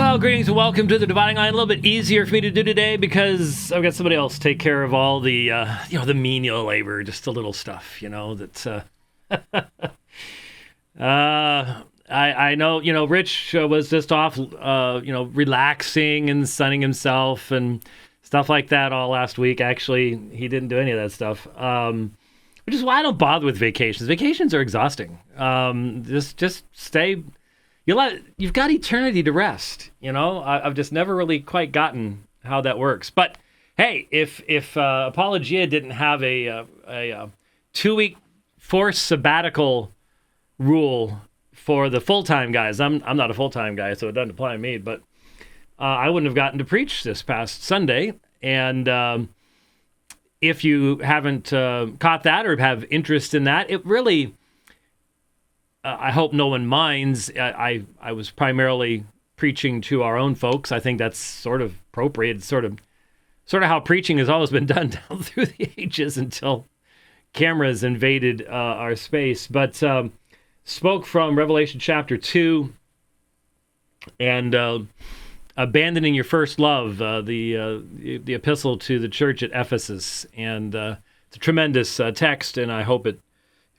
Well, greetings and welcome to the Dividing Line. A little bit easier for me to do today because I've got somebody else take care of all the, the menial labor, just the little stuff, that's, I know, Rich was just off, relaxing and sunning himself and stuff like that all last week. Actually, he didn't do any of that stuff, which is why I don't bother with vacations. Vacations are exhausting. Just stay. You've got eternity to rest. I've just never really quite gotten how that works. But hey, if Apologia didn't have a 2-week forced sabbatical rule for the full-time guys, I'm not a full-time guy, so it doesn't apply to me. But I wouldn't have gotten to preach this past Sunday. And if you haven't caught that or have interest in that, it really. I hope no one minds. I was primarily preaching to our own folks. I think that's sort of appropriate. It's sort of how preaching has always been done down through the ages until cameras invaded our space. But spoke from Revelation chapter 2 and abandoning your first love, the epistle to the church at Ephesus. And it's a tremendous text, and I hope it.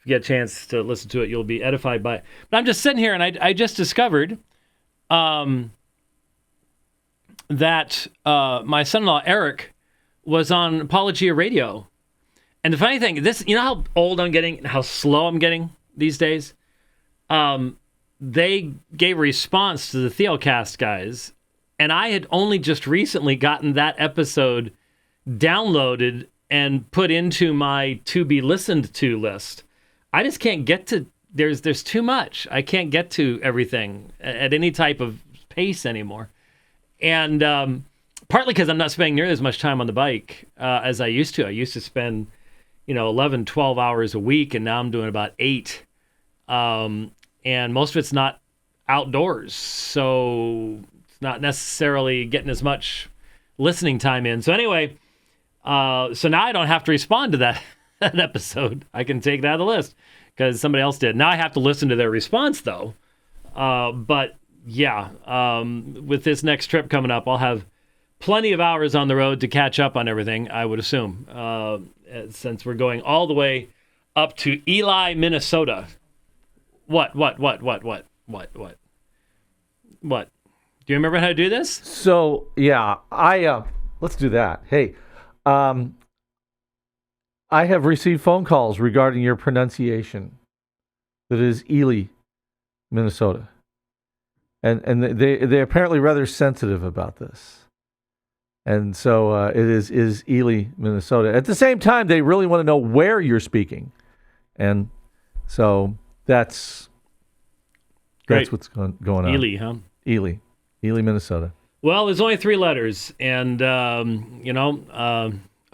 If you get a chance to listen to it, you'll be edified by it. But I'm just sitting here, and I just discovered that my son-in-law, Eric, was on Apologia Radio. And the funny thing, how old I'm getting and how slow I'm getting these days? They gave a response to the Theocast guys, and I had only just recently gotten that episode downloaded and put into my to-be-listened-to list. I just can't get to, there's too much. I can't get to everything at any type of pace anymore. And partly because I'm not spending nearly as much time on the bike as I used to. I used to spend, 11, 12 hours a week, and now I'm doing about 8. And most of it's not outdoors. So it's not necessarily getting as much listening time in. So anyway, so now I don't have to respond to that episode. I can take that out of the list because somebody else did. Now I have to listen to their response though. But yeah, with this next trip coming up, I'll have plenty of hours on the road to catch up on everything, I would assume, since we're going all the way up to Ely, Minnesota. What? Do you remember how to do this? So yeah, let's do that. Hey, I have received phone calls regarding your pronunciation. That is Ely, Minnesota. And they're apparently rather sensitive about this. And so it is Ely, Minnesota. At the same time, they really want to know where you're speaking. And so that's what's going on. Ely, huh? Ely, Minnesota. Well, there's only 3 letters. And,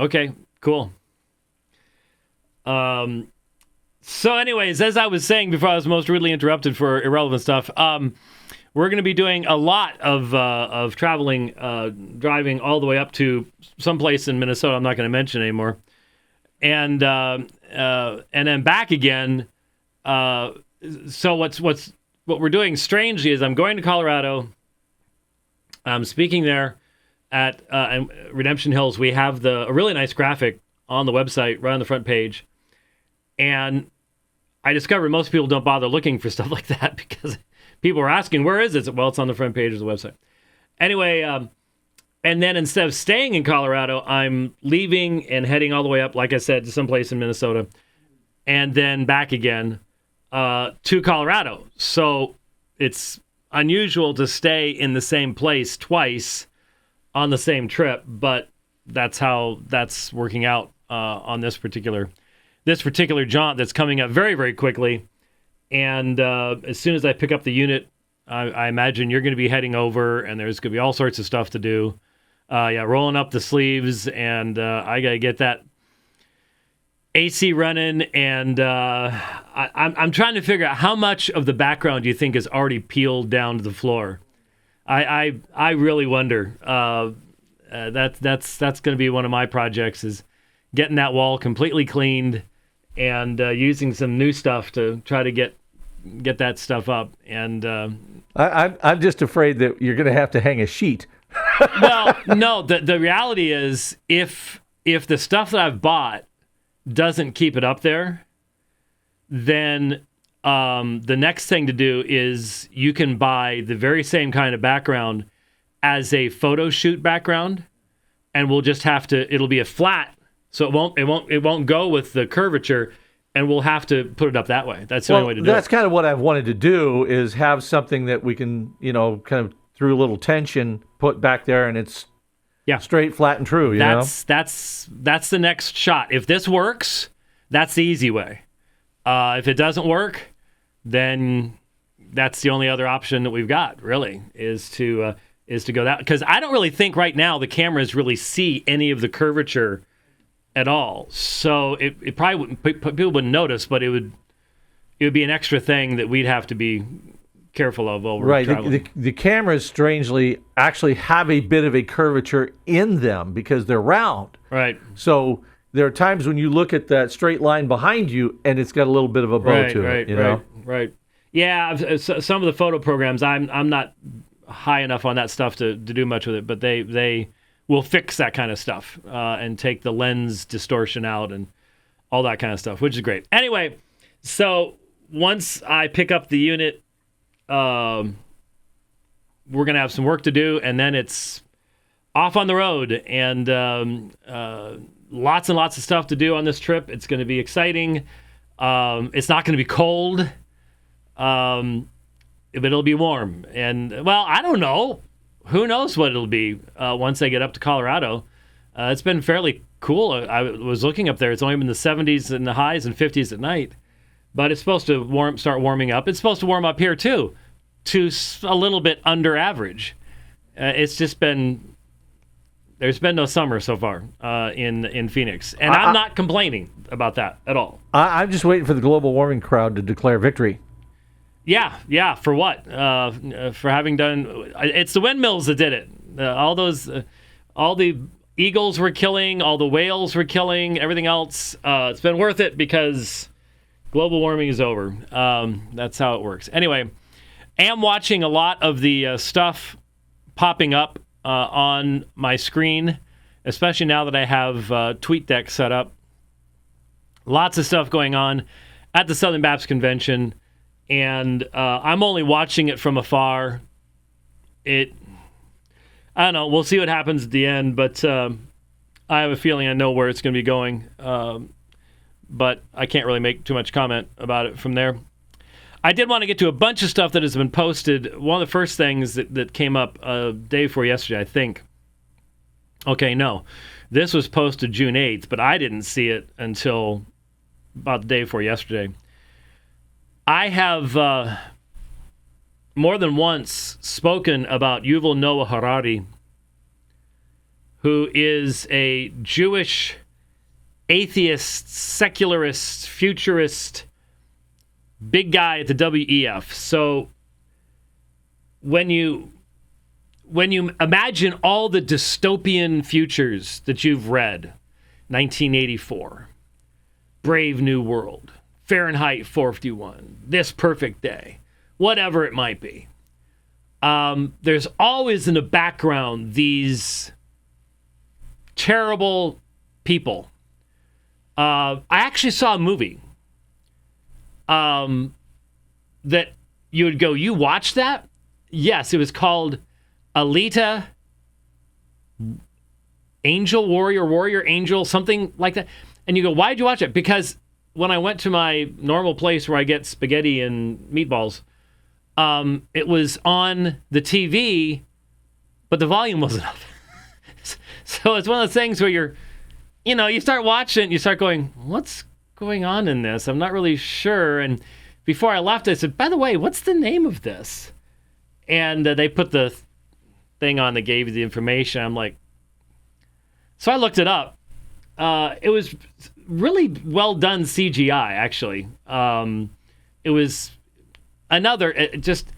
okay, cool. So anyways, as I was saying before I was most rudely interrupted for irrelevant stuff, we're going to be doing a lot of traveling, driving all the way up to someplace in Minnesota I'm not going to mention anymore, and then back again. So what we're doing strangely is I'm going to Colorado. I'm speaking there at Redemption Hills. We have a really nice graphic on the website right on the front page. And I discovered most people don't bother looking for stuff like that because people are asking, where is it? Well, it's on the front page of the website. Anyway, and then instead of staying in Colorado, I'm leaving and heading all the way up, like I said, to someplace in Minnesota, and then back again to Colorado. So it's unusual to stay in the same place twice on the same trip, but that's how that's working out on this particular jaunt that's coming up very, very quickly. And as soon as I pick up the unit, I imagine you're going to be heading over, and there's going to be all sorts of stuff to do. Rolling up the sleeves, and I got to get that AC running, and I'm trying to figure out how much of the background do you think is already peeled down to the floor. I really wonder. That's going to be one of my projects, is getting that wall completely cleaned and using some new stuff to try to get get that stuff up. And I'm just afraid that you're going to have to hang a sheet. well, no, the reality is if the stuff that I've bought doesn't keep it up there, then the next thing to do is you can buy the very same kind of background as a photo shoot background, and we'll just have to. It'll be a flat, so it won't go with the curvature, and we'll have to put it up that way. That's the only way to do it. That's kind of what I've wanted to do, is have something that we can, kind of through a little tension put back there, and it's straight, flat, and true. That's the next shot. If this works, that's the easy way. If it doesn't work, then that's the only other option that we've got. Really, is to go that, because I don't really think right now the cameras really see any of the curvature at all. So it probably wouldn't, people wouldn't notice, but it would be an extra thing that we'd have to be careful of while we're traveling. The cameras strangely actually have a bit of a curvature in them because they're round. Right. So there are times when you look at that straight line behind you and it's got a little bit of a bow to it. Right. Yeah, some of the photo programs, I'm not high enough on that stuff to do much with it, but they will fix that kind of stuff and take the lens distortion out and all that kind of stuff, which is great. Anyway, so once I pick up the unit, we're going to have some work to do, and then it's off on the road, and lots and lots of stuff to do on this trip. It's going to be exciting. It's not going to be cold, but it'll be warm. And, well, I don't know. Who knows what it'll be once I get up to Colorado. It's been fairly cool. I was looking up there. It's only been the 70s in the highs and 50s at night. But it's supposed to start warming up. It's supposed to warm up here, too, to a little bit under average. It's just been... There's been no summer so far in Phoenix. And I'm not complaining about that at all. I'm just waiting for the global warming crowd to declare victory. Yeah. For what? For having done... It's the windmills that did it. All the eagles were killing, all the whales were killing, everything else. It's been worth it because... global warming is over. That's how it works. Anyway, I am watching a lot of the stuff popping up on my screen, especially now that I have TweetDeck set up. Lots of stuff going on at the Southern Baptist Convention, and I'm only watching it from afar. I don't know. We'll see what happens at the end, but I have a feeling I know where it's going to be going. But I can't really make too much comment about it from there. I did want to get to a bunch of stuff that has been posted. One of the first things that came up day before yesterday, I think. Okay, no. This was posted June 8th, but I didn't see it until about the day before yesterday. I have more than once spoken about Yuval Noah Harari, who is a Jewish atheist, secularist, futurist, big guy at the WEF. So when you imagine all the dystopian futures that you've read, 1984, Brave New World, Fahrenheit 451, This Perfect Day, whatever it might be, there's always in the background these terrible people. I actually saw a movie that you would go, you watched that? Yes, it was called Alita, Warrior Angel, something like that. And you go, why did you watch it? Because when I went to my normal place where I get spaghetti and meatballs, it was on the TV, but the volume wasn't up. So it's one of those things where you start watching it and you start going, what's going on in this? I'm not really sure. And before I left, I said, by the way, what's the name of this? And they put the thing on that gave you the information. I'm like, so I looked it up. It was really well done CGI, actually. It was just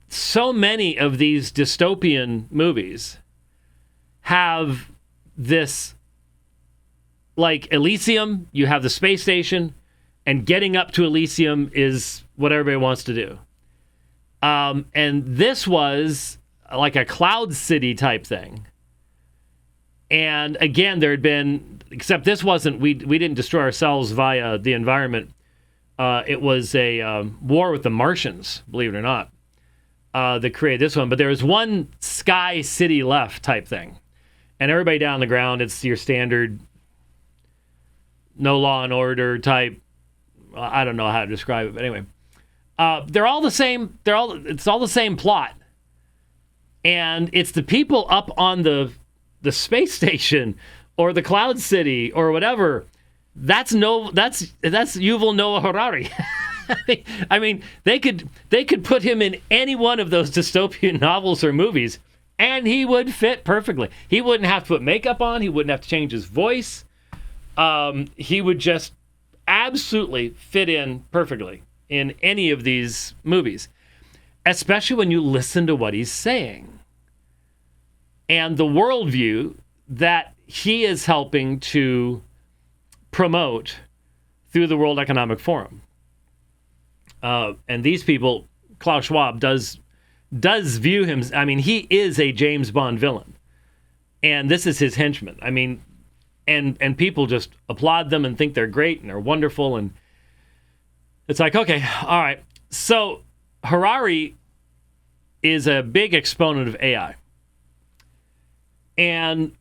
so many of these dystopian movies have this, like Elysium, you have the space station, and getting up to Elysium is what everybody wants to do. And this was like a cloud city type thing. And again, there had been, except this wasn't, we didn't destroy ourselves via the environment. It was a war with the Martians, believe it or not, that created this one. But there was one sky city left type thing. And everybody down on the ground, it's your standard no law and order type. I don't know how to describe it, but anyway. They're all the same. It's all the same plot. And it's the people up on the space station or the cloud city or whatever. That's Yuval Noah Harari. I mean, they could put him in any one of those dystopian novels or movies, and he would fit perfectly. He wouldn't have to put makeup on. He wouldn't have to change his voice. He would just absolutely fit in perfectly in any of these movies, especially when you listen to what he's saying and the worldview that he is helping to promote through the World Economic Forum. And these people, Klaus Schwab does view him. I mean, he is a James Bond villain, and this is his henchman. I mean, and people just applaud them and think they're great and they're wonderful, and it's like, okay, all right. So Harari is a big exponent of AI, and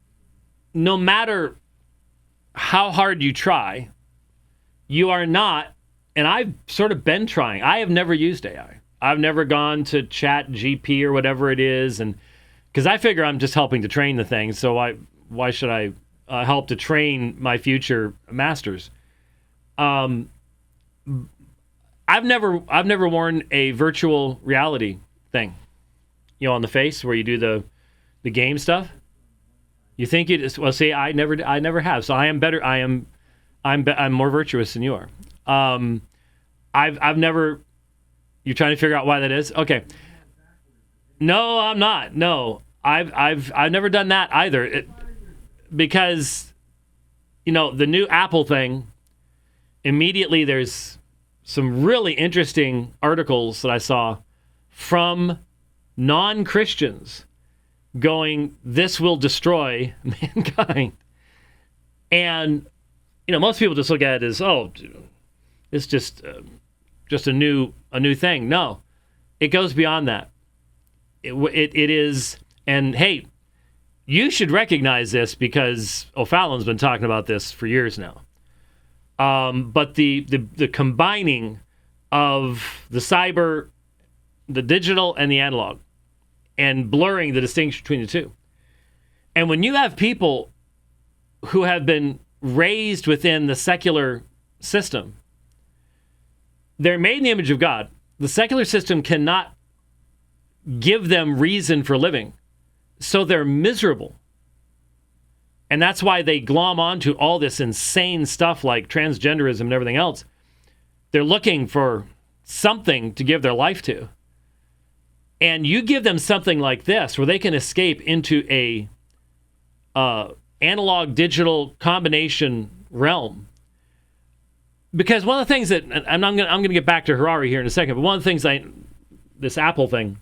no matter how hard you try, you are not. And I've sort of been trying. I have never used AI. I've never gone to Chat GP or whatever it is, and because I figure I'm just helping to train the thing. So why should I help to train my future masters? I've never worn a virtual reality thing, on the face where you do the game stuff. You think you just, well, see, I never have. So I am better. I'm more virtuous than you are. I've never. You're trying to figure out why that is? Okay. No, I'm not. No, I've never done that either. Because, the new Apple thing. Immediately, there's some really interesting articles that I saw from non-Christians going, "This will destroy mankind," and most people just look at it as, "Oh, it's just a new thing." No, it goes beyond that. It is, and hey, you should recognize this because O'Fallon's been talking about this for years now. But the combining of the cyber, the digital, and the analog, and blurring the distinction between the two. And when you have people who have been raised within the secular system, they're made in the image of God. The secular system cannot give them reason for living, so they're miserable. And that's why they glom onto all this insane stuff like transgenderism and everything else. They're looking for something to give their life to. And you give them something like this where they can escape into a analog digital combination realm. Because one of the things that, and I'm going to get back to Harari here in a second, but one of the things this Apple thing,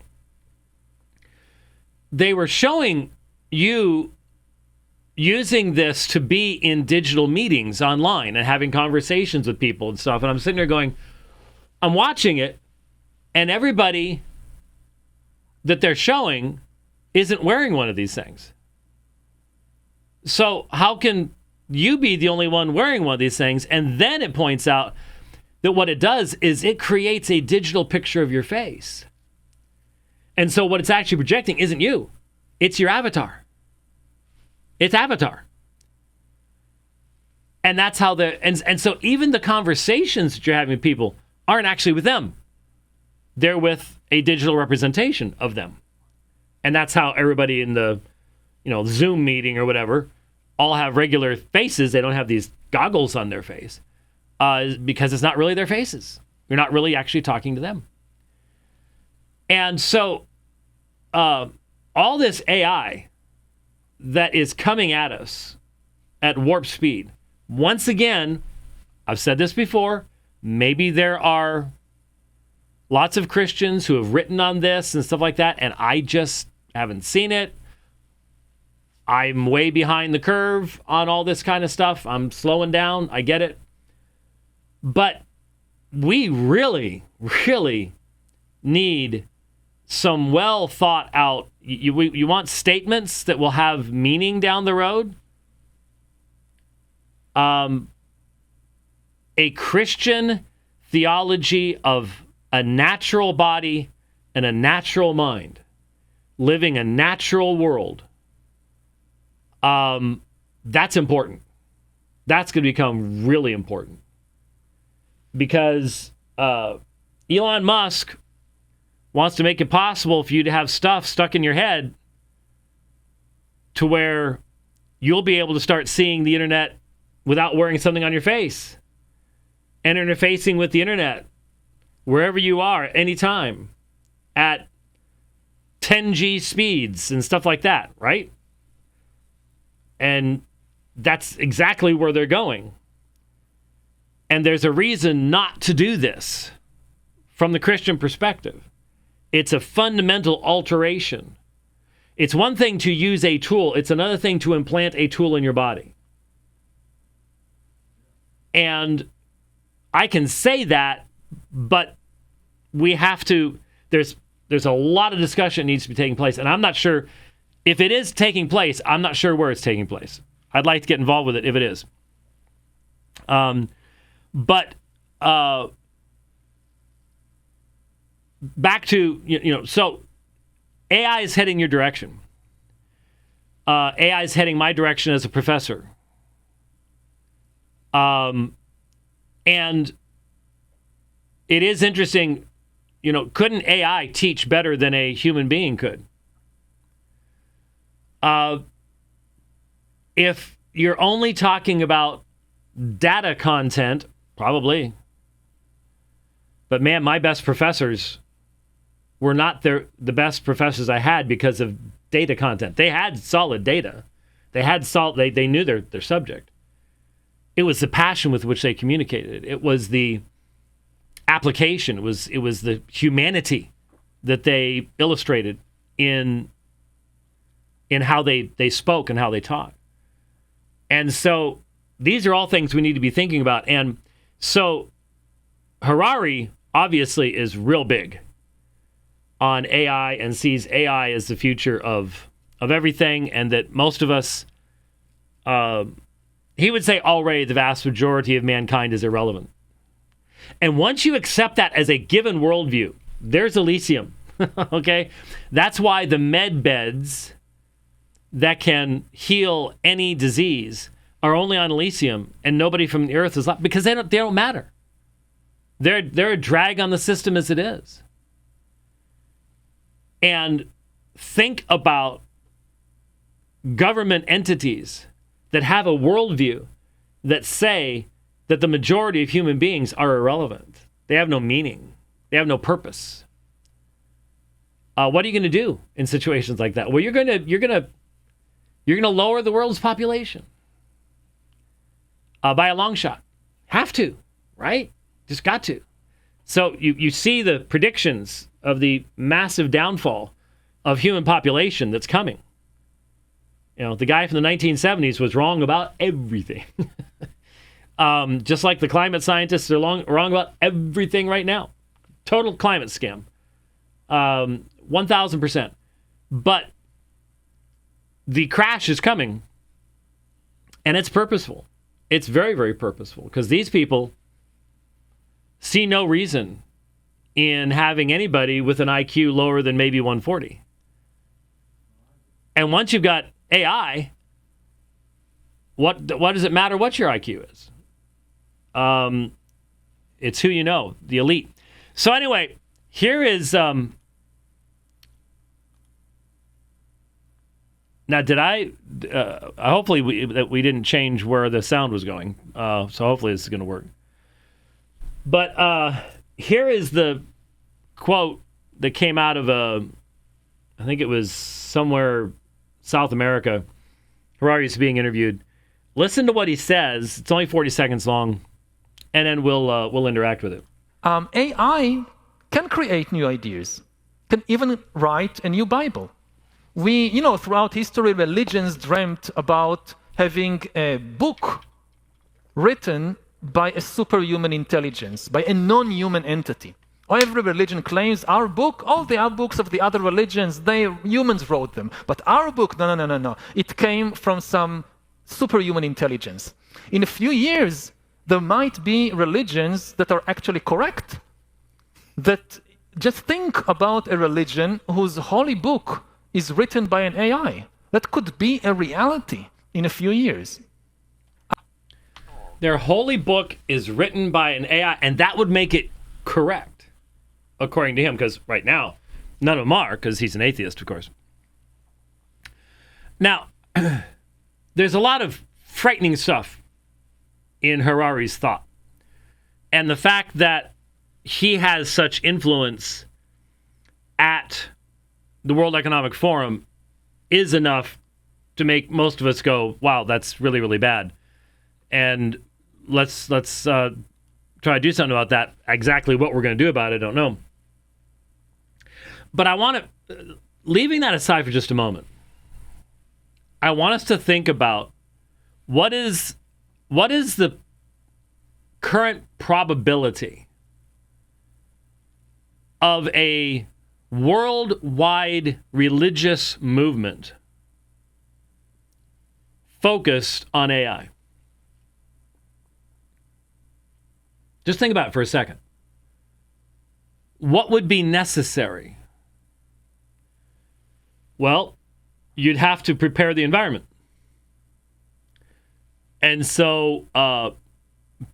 they were showing you using this to be in digital meetings online and having conversations with people and stuff. And I'm sitting there going, I'm watching it, and everybody that they're showing isn't wearing one of these things. So how can you be the only one wearing one of these things? And then it points out that what it does is it creates a digital picture of your face. And so what it's actually projecting isn't you. It's your avatar. It's avatar. And that's how and so even the conversations that you're having with people aren't actually with them. They're with a digital representation of them. And that's how everybody in the, Zoom meeting or whatever all have regular faces. They don't have these goggles on their face because it's not really their faces. You're not really actually talking to them. And so all this AI that is coming at us at warp speed, once again, I've said this before, Maybe there are lots of Christians who have written on this and stuff like that, and I just haven't seen it. I'm way behind the curve on all this kind of stuff. I'm slowing down. I get it. But we really, really need some well thought out. You want statements that will have meaning down the road? A Christian theology of a natural body and a natural mind, living a natural world. That's important. That's going to become really important. Because Elon Musk wants to make it possible for you to have stuff stuck in your head to where you'll be able to start seeing the internet without wearing something on your face and interfacing with the internet wherever you are, anytime, at 10G speeds and stuff like that, right? And that's exactly where they're going. And there's a reason not to do this from the Christian perspective. It's a fundamental alteration. It's one thing to use a tool. It's another thing to implant a tool in your body. And I can say that, but we have to, there's a lot of discussion that needs to be taking place. And I'm not sure, if it is taking place, I'm not sure where it's taking place. I'd like to get involved with it if it is. But back to, so AI is heading your direction. AI is heading my direction as a professor. And it is interesting, couldn't AI teach better than a human being could? If you're only talking about data content, probably. But man, my best professors were not the best professors I had because of data content. They had solid data. They knew their subject. It was the passion with which they communicated. It was the application. It was the humanity that they illustrated in how they spoke and how they taught. And so these are all things we need to be thinking about. And so Harari obviously is real big on AI and sees AI as the future of everything, and that most of us, he would say already the vast majority of mankind is irrelevant. And once you accept that as a given worldview, there's Elysium, okay? That's why the med beds that can heal any disease are only on Elysium, and nobody from the earth is left, because they don't matter. They're a drag on the system as it is. And think about government entities that have a worldview that say that the majority of human beings are irrelevant. They have no meaning. They have no purpose. What are you going to do in situations like that? Well, you're going to lower the world's population by a long shot. Have to, right? Just got to. So you see the predictions of the massive downfall of human population that's coming. The guy from the 1970s was wrong about everything. Just like the climate scientists are wrong about everything right now. Total climate scam. 1,000%. But the crash is coming, and it's purposeful. It's very, very purposeful, because these people see no reason in having anybody with an IQ lower than maybe 140. And once you've got AI, what does it matter what your IQ is? It's who you know, the elite. So anyway, here is now. Did I? Hopefully we didn't change where the sound was going. So hopefully this is going to work. But here is the quote that came out of I think it was somewhere South America. Harari is being interviewed. Listen to what he says. It's only 40 seconds long. and then we'll interact with it. AI can create new ideas, can even write a new Bible. Throughout history, religions dreamt about having a book written by a superhuman intelligence, by a non-human entity. Every religion claims our book, all the other books of the other religions, humans wrote them. But our book, no. It came from some superhuman intelligence. In a few years, there might be religions that are actually correct. That just think about a religion whose holy book is written by an AI. That could be a reality in a few years. Their holy book is written by an AI, and that would make it correct, according to him, because right now, none of them are, because he's an atheist, of course. Now, there's a lot of frightening stuff in Harari's thought. And the fact that he has such influence at the World Economic Forum is enough to make most of us go, wow, that's really, really bad. And let's try to do something about that. Exactly what we're going to do about it, I don't know. But I want to, leaving that aside for just a moment, I want us to think about what is the current probability of a worldwide religious movement focused on AI. Just think about it for a second. What would be necessary? Well, you'd have to prepare the environment. And so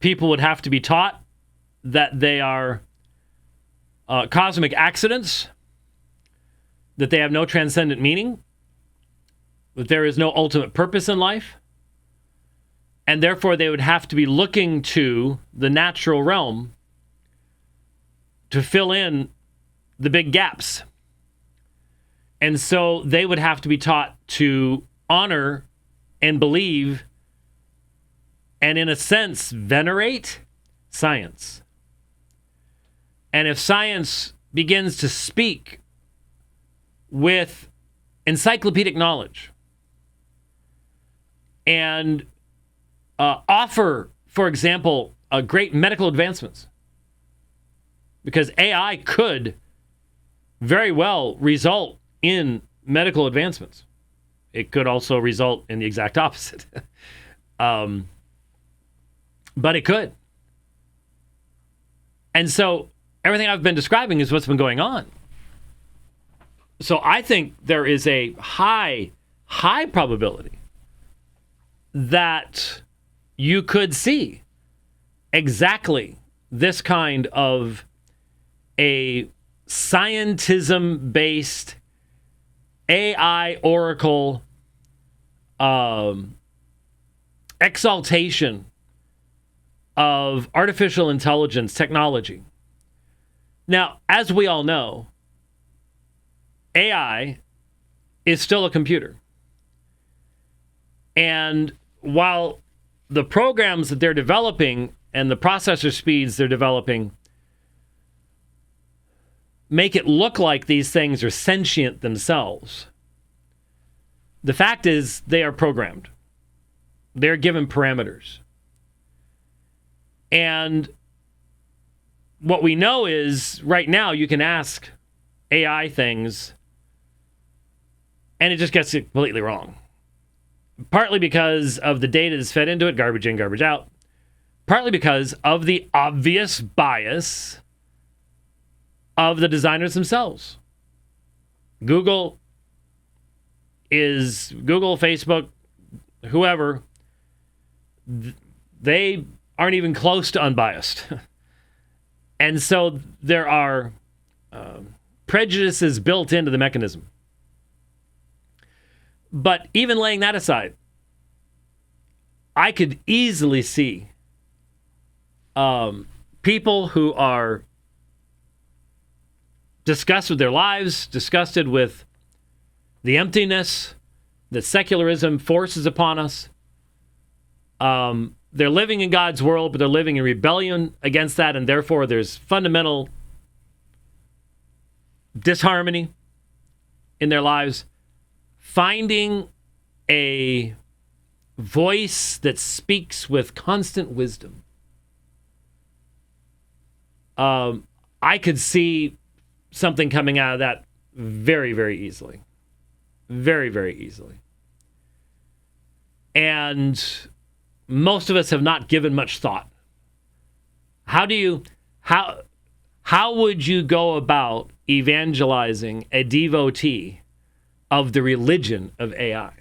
people would have to be taught that they are cosmic accidents, that they have no transcendent meaning, that there is no ultimate purpose in life, and therefore they would have to be looking to the natural realm to fill in the big gaps. And so they would have to be taught to honor and believe and, in a sense, venerate science. And if science begins to speak with encyclopedic knowledge and offer, for example, great medical advancements, because AI could very well result in medical advancements. It could also result in the exact opposite. But it could. And so everything I've been describing is what's been going on. So I think there is a high probability that you could see exactly this kind of a scientism-based AI oracle exaltation of artificial intelligence technology. Now, as we all know, AI is still a computer. And while the programs that they're developing and the processor speeds they're developing make it look like these things are sentient themselves, the fact is they are programmed. They're given parameters. And what we know is right now you can ask AI things and it just gets it completely wrong. Partly because of the data that's fed into it, garbage in, garbage out. Partly because of the obvious bias of the designers themselves. Google, Facebook, whoever, they aren't even close to unbiased. And so there are prejudices built into the mechanism. But even laying that aside, I could easily see people who are disgusted with their lives, disgusted with the emptiness that secularism forces upon us, they're living in God's world, but they're living in rebellion against that, and therefore there's fundamental disharmony in their lives. Finding a voice that speaks with constant wisdom. I could see something coming out of that very, very easily. Very, very easily. And most of us have not given much thought. How would you go about evangelizing a devotee of the religion of AI?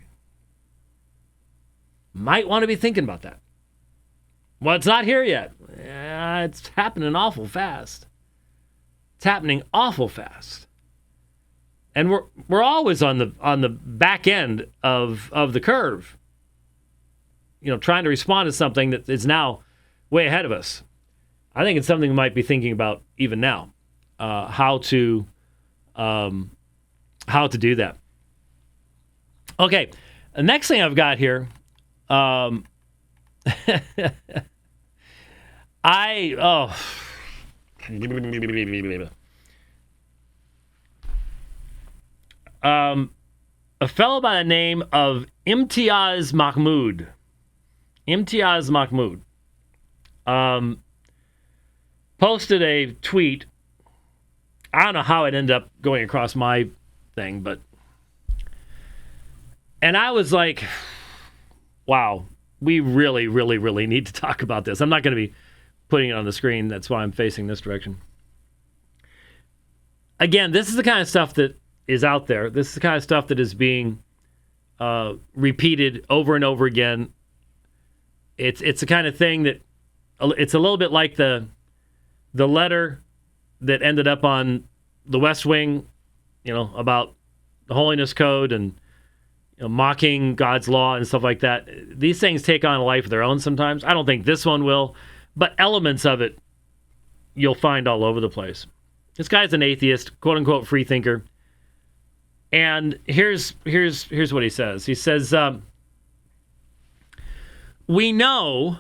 Might want to be thinking about that. Well, it's not here yet. It's happening awful fast. It's happening awful fast. And we're always on the back end of the curve. Trying to respond to something that is now way ahead of us. I think it's something we might be thinking about even now. How to do that. Okay, the next thing I've got here. A fellow by the name of Imtiaz Mahmoud. Posted a tweet. I don't know how it ended up going across my thing, and I was like, wow, we really, really, really need to talk about this. I'm not going to be putting it on the screen. That's why I'm facing this direction. Again, this is the kind of stuff that is out there. This is the kind of stuff that is being repeated over and over again. It's the kind of thing that it's a little bit like the letter that ended up on the West Wing, about the Holiness Code and mocking God's law and stuff like that. These things take on a life of their own sometimes. I don't think this one will, but elements of it you'll find all over the place. This guy's an atheist, quote unquote free thinker. And here's what he says. He says, we know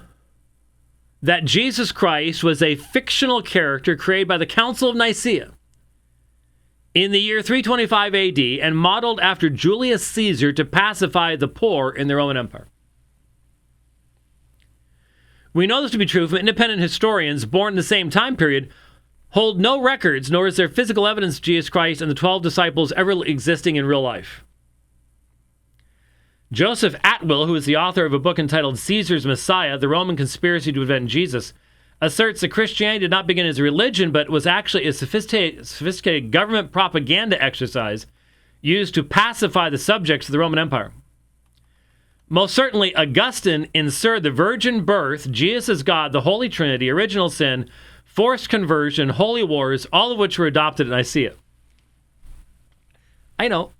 that Jesus Christ was a fictional character created by the Council of Nicea in the year 325 AD and modeled after Julius Caesar to pacify the poor in the Roman Empire. We know this to be true from independent historians born in the same time period, hold no records, nor is there physical evidence of Jesus Christ and the 12 disciples ever existing in real life. Joseph Atwill, who is the author of a book entitled Caesar's Messiah, The Roman Conspiracy to Avenge Jesus, asserts that Christianity did not begin as a religion, but was actually a sophisticated government propaganda exercise used to pacify the subjects of the Roman Empire. Most certainly, Augustine inserted the virgin birth, Jesus as God, the Holy Trinity, original sin, forced conversion, holy wars, all of which were adopted at Nicaea. I know.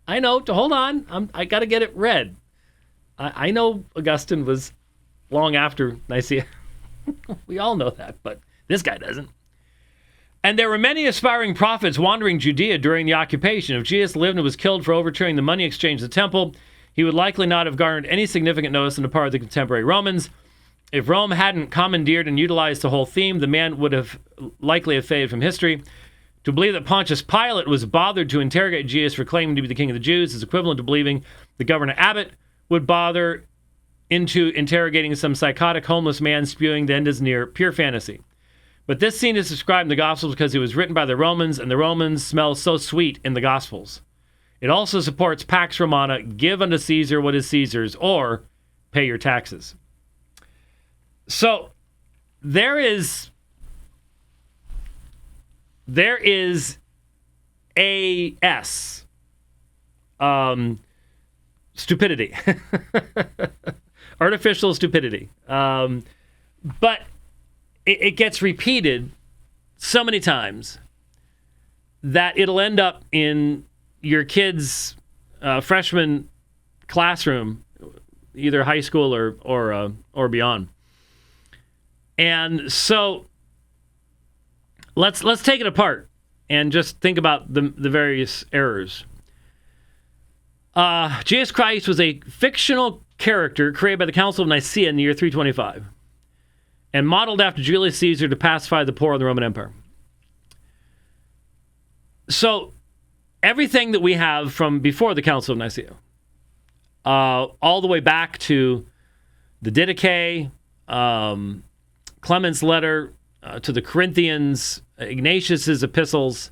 Hold on. I got to get it read. I know Augustine was long after Nicaea. We all know that, but this guy doesn't. And there were many aspiring prophets wandering Judea during the occupation. If Jesus lived and was killed for overturning the money exchange of the temple, he would likely not have garnered any significant notice on the part of the contemporary Romans. If Rome hadn't commandeered and utilized the whole theme, the man would have likely have faded from history. To believe that Pontius Pilate was bothered to interrogate Jesus for claiming to be the king of the Jews is equivalent to believing the governor Abbott would bother into interrogating some psychotic homeless man spewing the end is near, pure fantasy. But this scene is described in the Gospels because it was written by the Romans, and the Romans smell so sweet in the Gospels. It also supports Pax Romana, give unto Caesar what is Caesar's, or pay your taxes. So there is AS, stupidity, artificial stupidity. But it gets repeated so many times that it'll end up in your kid's freshman classroom, either high school or beyond. And so let's take it apart and just think about the various errors. Jesus Christ was a fictional character created by the Council of Nicea in the year 325 and modeled after Julius Caesar to pacify the poor of the Roman Empire. So everything that we have from before the Council of Nicea, all the way back to the Didache, Clement's letter to the Corinthians, Ignatius's epistles,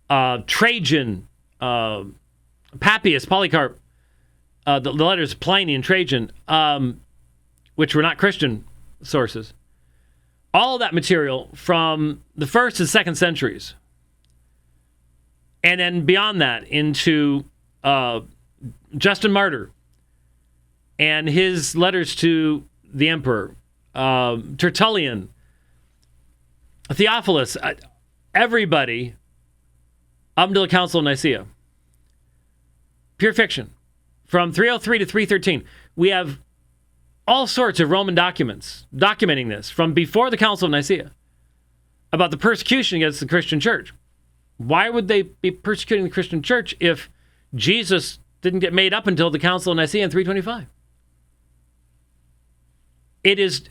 Trajan, Papias, Polycarp, the letters of Pliny and Trajan, which were not Christian sources. All of that material from the 1st and 2nd centuries. And then beyond that into Justin Martyr and his letters to the emperor, Tertullian, Theophilus, everybody up until the Council of Nicea. Pure fiction. From 303 to 313, we have all sorts of Roman documents documenting this from before the Council of Nicea about the persecution against the Christian church. Why would they be persecuting the Christian church if Jesus didn't get made up until the Council of Nicea in 325? It is,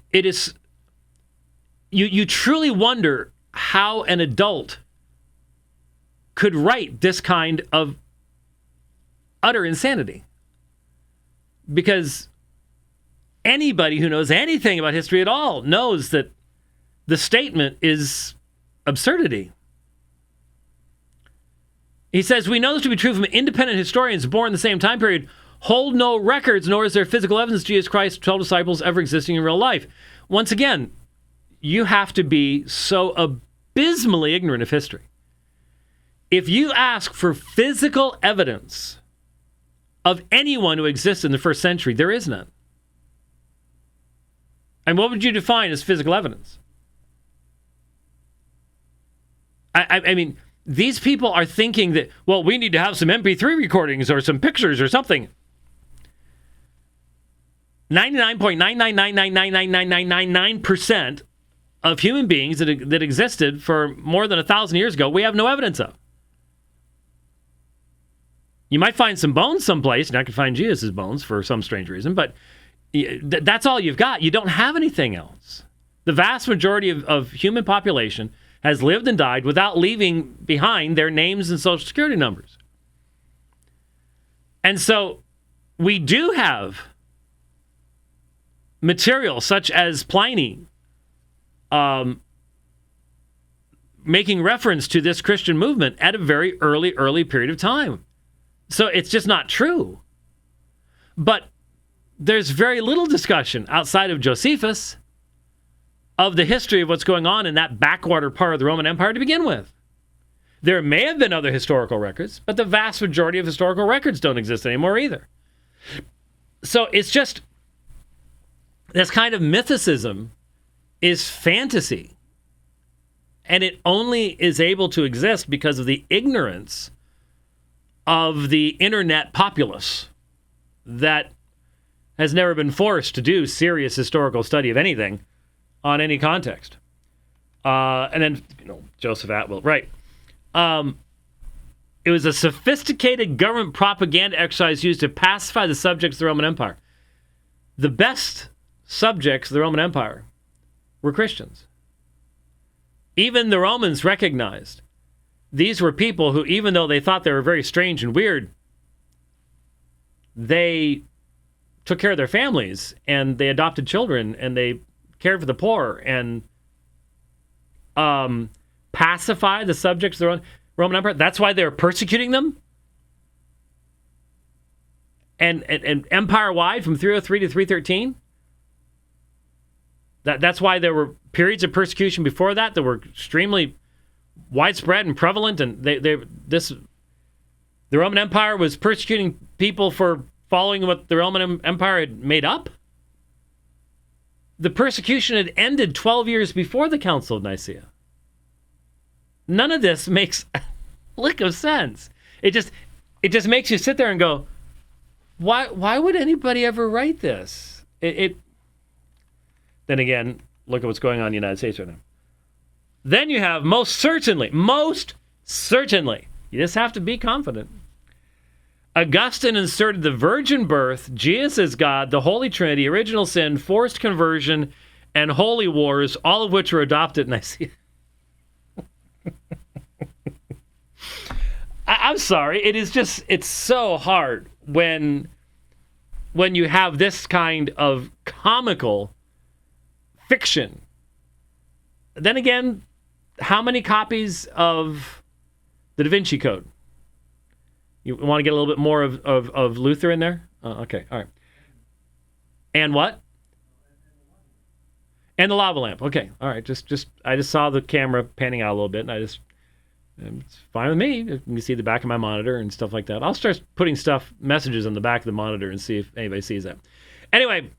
you truly wonder how an adult could write this kind of utter insanity. Because anybody who knows anything about history at all knows that the statement is absurdity. He says, we know this to be true from independent historians born in the same time period, hold no records, nor is there physical evidence Jesus Christ's 12 disciples ever existing in real life. Once again, you have to be so abysmally ignorant of history. If you ask for physical evidence of anyone who existed in the 1st century, there is none. And what would you define as physical evidence? I mean, these people are thinking that, well, we need to have some MP3 recordings or some pictures or something. 99.999999999% of human beings that existed for more than 1,000 years ago, we have no evidence of. You might find some bones someplace, and I could find Jesus' bones for some strange reason, but that's all you've got. You don't have anything else. The vast majority of human population has lived and died without leaving behind their names and social security numbers. And so we do have material such as Pliny making reference to this Christian movement at a very early period of time. So it's just not true. But there's very little discussion outside of Josephus of the history of what's going on in that backwater part of the Roman Empire to begin with. There may have been other historical records, but the vast majority of historical records don't exist anymore either. So it's just, this kind of mythicism is fantasy. And it only is able to exist because of the ignorance of the internet populace that has never been forced to do serious historical study of anything on any context. And then, Joseph Atwill, right. It was a sophisticated government propaganda exercise used to pacify the subjects of the Roman Empire. The best subjects of the Roman Empire were Christians. Even the Romans recognized these were people who, even though they thought they were very strange and weird, they took care of their families, and they adopted children, and they cared for the poor, and pacified the subjects of the Roman Empire. That's why they were persecuting them. And empire-wide from 303 to 313. That's why there were periods of persecution before that were extremely widespread and prevalent, and the Roman Empire was persecuting people for following what the Roman Empire had made up. The persecution had ended 12 years before the Council of Nicea. None of this makes a lick of sense. It just makes you sit there and go, why would anybody ever write this? Then again, look at what's going on in the United States right now. Then you have most certainly, you just have to be confident, Augustine inserted the virgin birth, Jesus is God, the Holy Trinity, original sin, forced conversion, and holy wars, all of which were adopted in Nicaea. I'm sorry. It's so hard when you have this kind of comical fiction. Then again, how many copies of the DaVinci Code? You want to get a little bit more of Luther in there? Okay, all right. And what? And the lava lamp. Okay, all right. I just saw the camera panning out a little bit, and it's fine with me. You can see the back of my monitor and stuff like that. I'll start putting messages on the back of the monitor and see if anybody sees that. Anyway,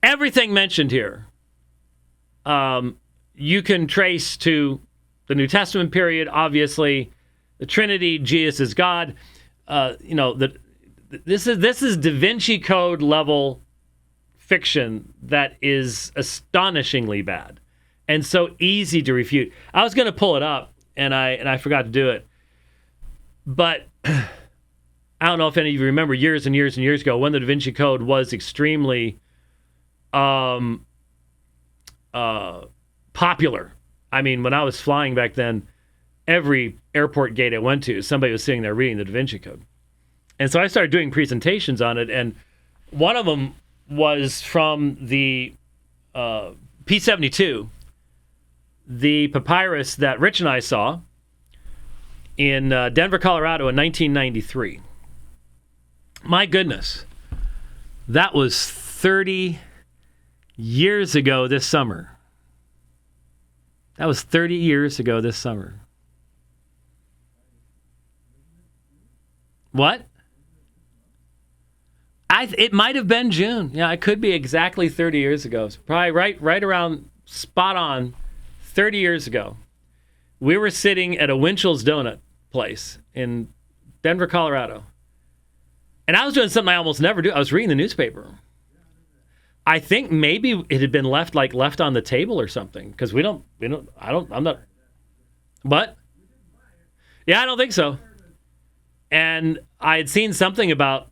everything mentioned here, you can trace to the New Testament period, obviously, the Trinity, Jesus is God. This is DaVinci Code level fiction that is astonishingly bad and so easy to refute. I was going to pull it up, and I forgot to do it. But I don't know if any of you remember years and years and years ago when the DaVinci Code was extremely popular. I mean, when I was flying back then, every airport gate I went to, somebody was sitting there reading the DaVinci Code. And so I started doing presentations on it, and one of them was from the P72, the papyrus that Rich and I saw in Denver, Colorado in 1993. My goodness, that was 30 years ago this summer. That was 30 years ago this summer. What? It might have been June. Yeah, it could be exactly 30 years ago. It's probably right around spot on 30 years ago. We were sitting at a Winchell's Donut place in Denver, Colorado. And I was doing something I almost never do. I was reading the newspaper. I think maybe it had been left on the table or something, because I'm not. What? Yeah, I don't think so. And I had seen something about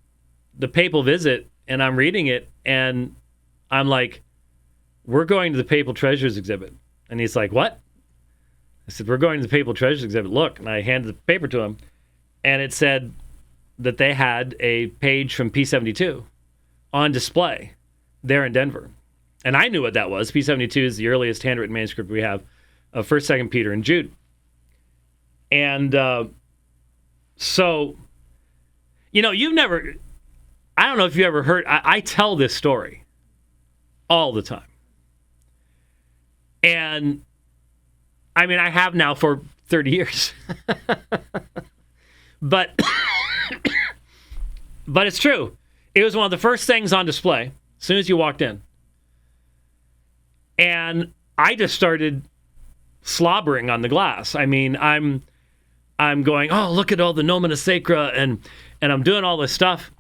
the papal visit, and I'm reading it, and I'm like, we're going to the papal treasures exhibit. And he's like, what? I said, we're going to the papal treasures exhibit. Look. And I handed the paper to him, and it said that they had a page from P72 on display there in Denver. And I knew what that was. P72 is the earliest handwritten manuscript we have of 1st, 2nd Peter, and Jude. And so, you've never... I don't know if you ever heard, I tell this story all the time. And, I mean, I have now for 30 years. But it's true. It was one of the first things on display as soon as you walked in. And I just started slobbering on the glass. I mean, I'm going, oh, look at all the nomina sacra, and I'm doing all this stuff.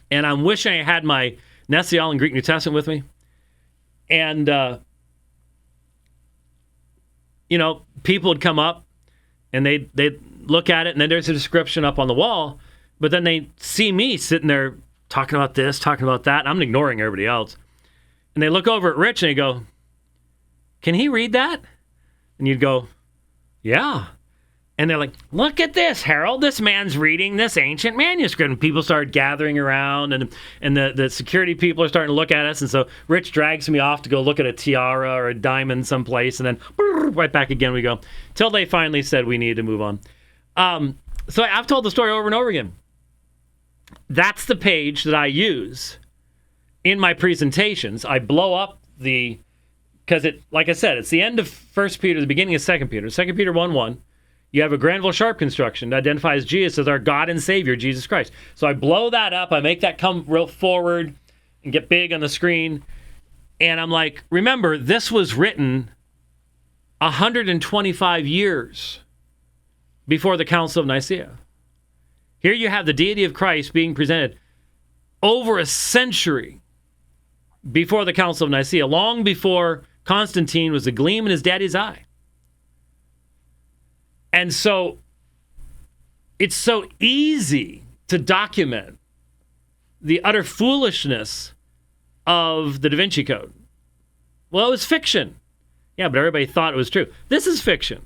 And I'm wishing I had my Nicea and Greek New Testament with me. And, people would come up and they'd look at it, and then there's a description up on the wall. But then they see me sitting there talking about this, talking about that, and I'm ignoring everybody else. And they look over at Rich and they go, can he read that? And you'd go, yeah. And they're like, look at this, Harold. This man's reading this ancient manuscript. And people start gathering around, and the security people are starting to look at us. And so Rich drags me off to go look at a tiara or a diamond someplace. And then right back again we go. Till they finally said we needed to move on. So I've told the story over and over again. That's the page that I use in my presentations. I blow up because like I said, it's the end of 1 Peter, the beginning of 2 Peter. 2 Peter 1:1. You have a Granville Sharp construction that identifies Jesus as our God and Savior, Jesus Christ. So I blow that up. I make that come real forward and get big on the screen. And I'm like, remember, this was written 125 years before the Council of Nicea. Here you have the deity of Christ being presented over a century before the Council of Nicea, long before Constantine was a gleam in his daddy's eye. And so it's so easy to document the utter foolishness of the DaVinci Code. Well, it was fiction. Yeah, but everybody thought it was true. This is fiction.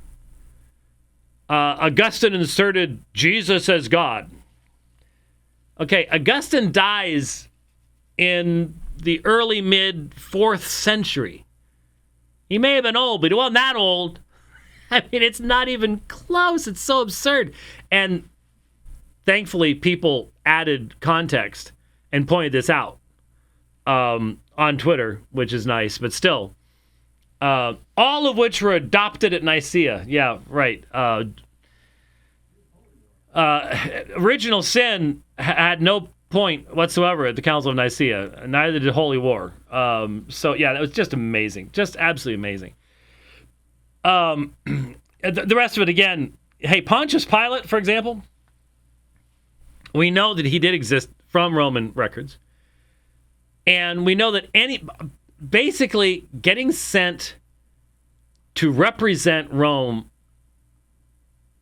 Augustine inserted Jesus as God. Okay, Augustine dies in the early mid 4th century. He may have been old, but he wasn't that old. I mean, it's not even close. It's so absurd. And thankfully, people added context and pointed this out on Twitter, which is nice. But still, all of which were adopted at Nicaea. Yeah, right. Original sin had no point whatsoever at the Council of Nicea. Neither did Holy War. So, yeah, that was just amazing. Just absolutely amazing. The rest of it, again, hey, Pontius Pilate, for example, we know that he did exist from Roman records. And we know that basically getting sent to represent Rome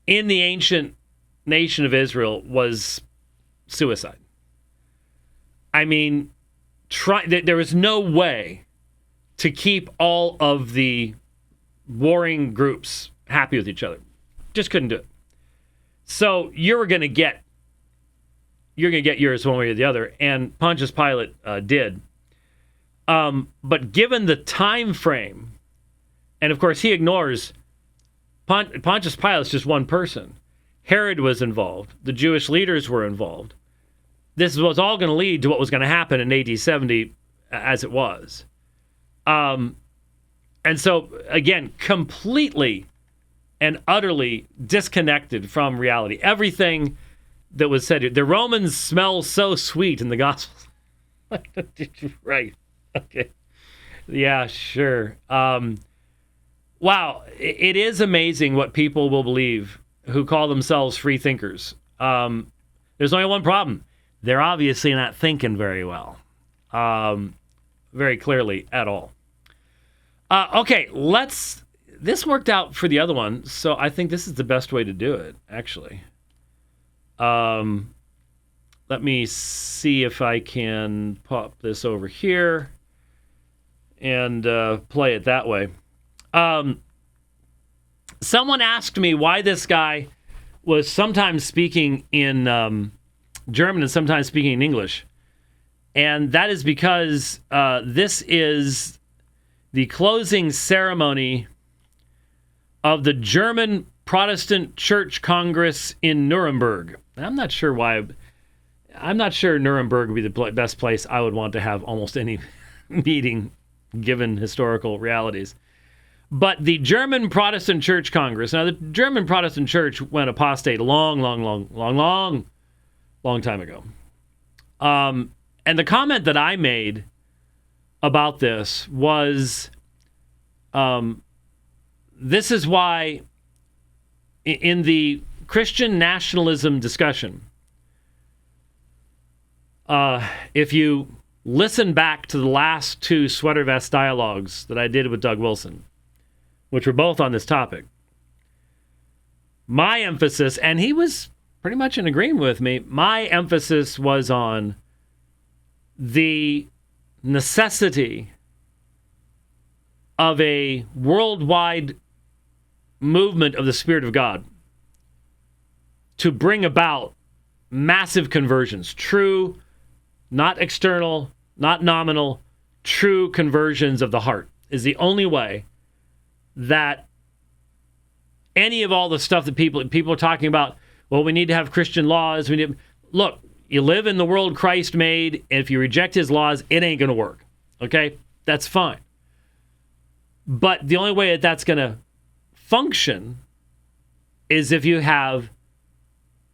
in the ancient nation of Israel was suicide. I mean, there was no way to keep all of the warring groups happy with each other. Just couldn't do it. So you're going to get yours one way or the other, and Pontius Pilate did. But given the time frame, and of course he ignores Pontius Pilate's just one person. Herod was involved. The Jewish leaders were involved. This was all going to lead to what was going to happen in AD 70 as it was. And so, again, completely and utterly disconnected from reality. Everything that was said, the Romans smell so sweet in the Gospels. Right. Okay. Yeah, sure. Wow. It is amazing what people will believe who call themselves free thinkers. There's only one problem. They're obviously not thinking very well. Very clearly at all. Okay, this worked out for the other one, so I think this is the best way to do it, actually. Let me see if I can pop this over here and play it that way. Someone asked me why this guy was sometimes speaking in German and sometimes speaking in English. And that is because this is the closing ceremony of the German Protestant Church Congress in Nuremberg. I'm not sure why. I'm not sure Nuremberg would be the best place I would want to have almost any meeting, given historical realities. But the German Protestant Church Congress, now the German Protestant Church went apostate a long time ago. And the comment that I made about this was, this is why in the Christian nationalism discussion, if you listen back to the last two Sweater Vest dialogues that I did with Doug Wilson, which were both on this topic, my emphasis, and he was pretty much in agreement with me, my emphasis was on the necessity of a worldwide movement of the Spirit of God to bring about massive conversions, true, not external, not nominal, true conversions of the heart is the only way that any of all the stuff that people are talking about, well, we need to have Christian laws. Look, you live in the world Christ made, and if you reject his laws, it ain't going to work. Okay? That's fine. But the only way that that's going to function is if you have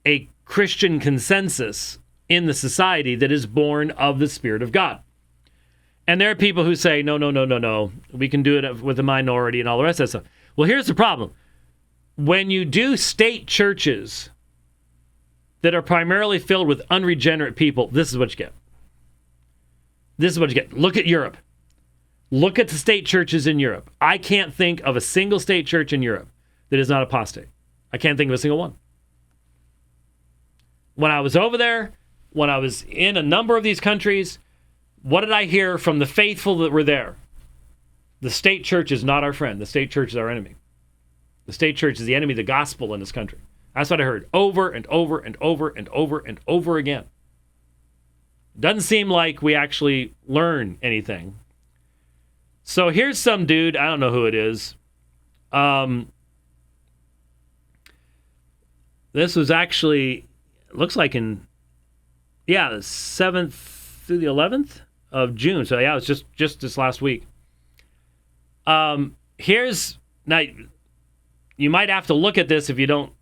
a Christian consensus in the society that is born of the Spirit of God. And there are people who say, no, we can do it with a minority and all the rest of that stuff. Well, here's the problem. When you do state churches that are primarily filled with unregenerate people, this is what you get. This is what you get. Look at Europe. Look at the state churches in Europe. I can't think of a single state church in Europe that is not apostate. I can't think of a single one. When I was over there, when I was in a number of these countries, what did I hear from the faithful that were there? The state church is not our friend. The state church is our enemy. The state church is the enemy of the gospel in this country. That's what I heard over and over and over and over and over again. Doesn't seem like we actually learn anything. So here's some dude, I don't know who it is. This was actually, looks like the 7th through the 11th of June. So yeah, it was just this last week. Now, you might have to look at this if you don't.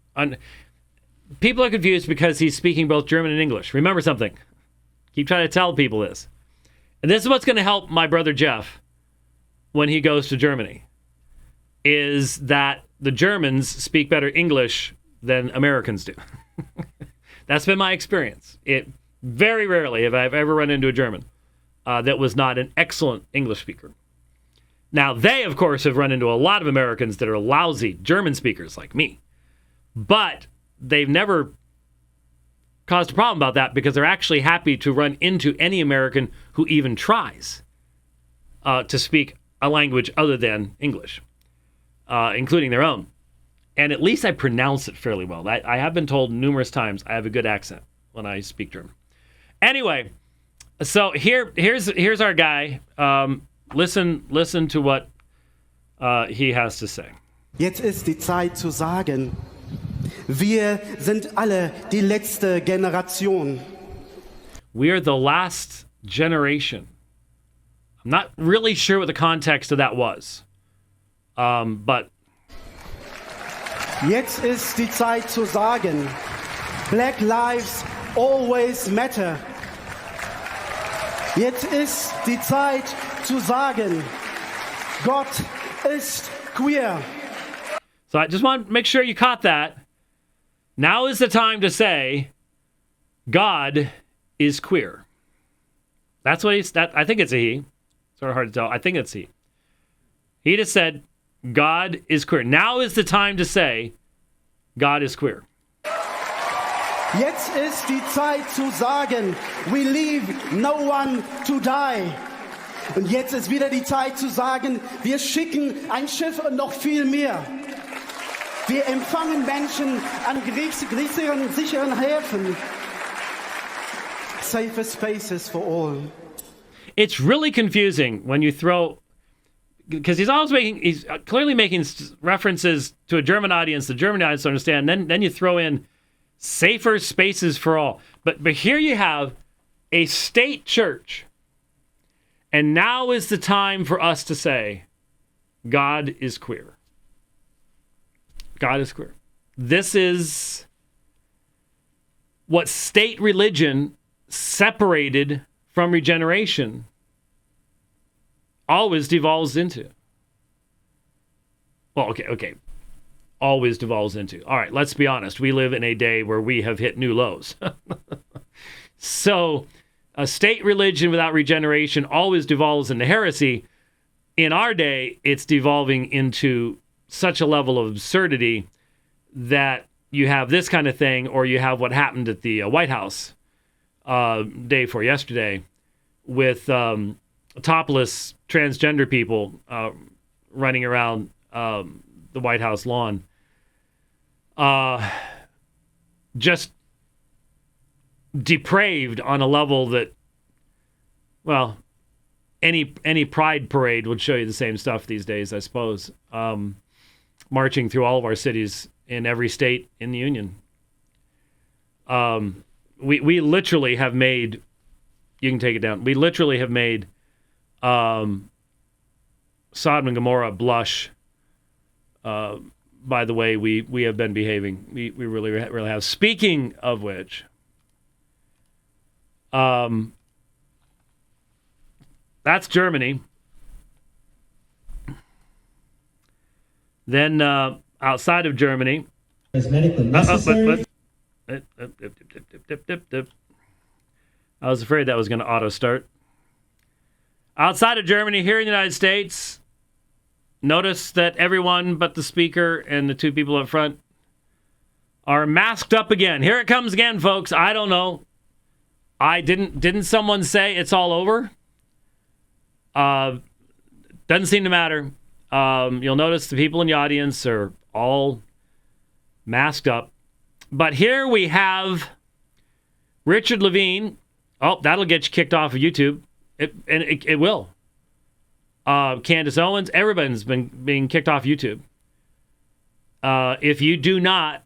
People are confused because he's speaking both German and English. Remember something. Keep trying to tell people this. And this is what's going to help my brother Jeff when he goes to Germany, is that the Germans speak better English than Americans do. That's been my experience. It very rarely have I ever run into a German that was not an excellent English speaker. Now, they, of course, have run into a lot of Americans that are lousy German speakers like me. But they've never caused a problem about that because they're actually happy to run into any American who even tries to speak a language other than English, including their own. And at least I pronounce it fairly well. I have been told numerous times I have a good accent when I speak German. Anyway, so here's our guy. Listen to what he has to say. Jetzt ist die Zeit zu sagen, wir sind alle die letzte Generation. We are the last generation. I'm not really sure what the context of that was. But Jetzt ist die Zeit zu sagen, Black Lives always matter. Jetzt ist die Zeit zu sagen, Gott ist queer. So I just want to make sure you caught that. Now is the time to say, God is queer. That's what I think it's a he. Sort of hard to tell. I think it's he. He just said, God is queer. Now is the time to say, God is queer. Jetzt ist die Zeit zu sagen, we leave no one to die. Und jetzt ist wieder die Zeit zu sagen, wir schicken ein Schiff und noch viel mehr. Wir empfangen Menschen an sicheren Häfen. Safer spaces for all. It's really confusing when you throw, because he's clearly making references to a German audience, the German audience to understand, then you throw in safer spaces for all. But here you have a state church, and now is the time for us to say, God is queer. God is queer. This is what state religion separated from regeneration always devolves into. Well, okay. Always devolves into. All right, let's be honest. We live in a day where we have hit new lows. So a state religion without regeneration always devolves into heresy. In our day, it's devolving into such a level of absurdity that you have this kind of thing, or you have what happened at the White House day before yesterday with topless transgender people running around the White House lawn. Just depraved on a level that, well, any pride parade would show you the same stuff these days, I suppose. Marching through all of our cities in every state in the Union. We literally have made, you can take it down, we literally have made Sodom and Gomorrah blush by the way we have been behaving. We really have. Speaking of which, that's Germany. Then outside of Germany, as medically necessary. I was afraid that was going to auto start. Outside of Germany, here in the United States, notice that everyone but the speaker and the two people up front are masked up again. Here it comes again, folks. I don't know. Didn't someone say it's all over? Doesn't seem to matter. You'll notice the people in the audience are all masked up. But here we have Richard Levine. Oh, that'll get you kicked off of YouTube. It will. Candace Owens, everybody's been being kicked off YouTube. If you do not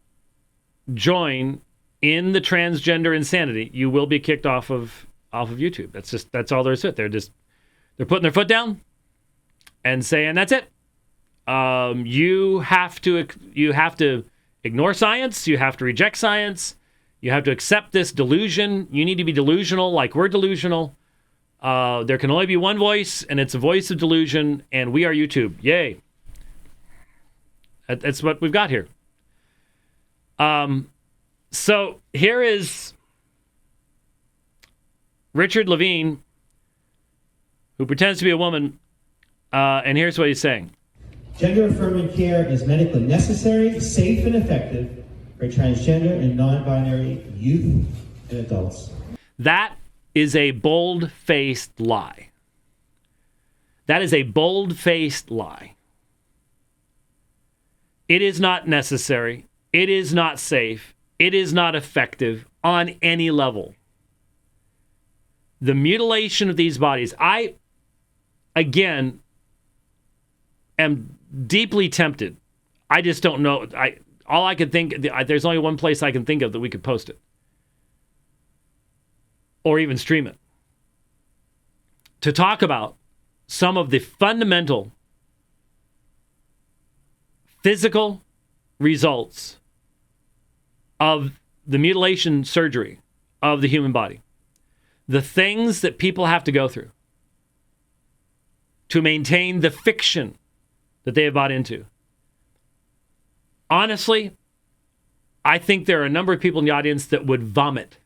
join in the transgender insanity, you will be kicked off of YouTube. That's all there is to it. They're putting their foot down and saying that's it. You have to ignore science. You have to reject science. You have to accept this delusion. You need to be delusional like we're delusional. There can only be one voice, and it's a voice of delusion, and we are YouTube. Yay. That's what we've got here. So here is Richard Levine, who pretends to be a woman, and here's what he's saying. Gender-affirming care is medically necessary, safe, and effective for transgender and non-binary youth and adults. That is a bold-faced lie. That is a bold-faced lie. It is not necessary. It is not safe. It is not effective on any level. The mutilation of these bodies, I, again, am deeply tempted. I just don't know. All I could think, there's only one place I can think of that we could post it. Or even stream it. To talk about some of the fundamental physical results of the mutilation surgery of the human body. The things that people have to go through to maintain the fiction that they have bought into. Honestly, I think there are a number of people in the audience that would vomit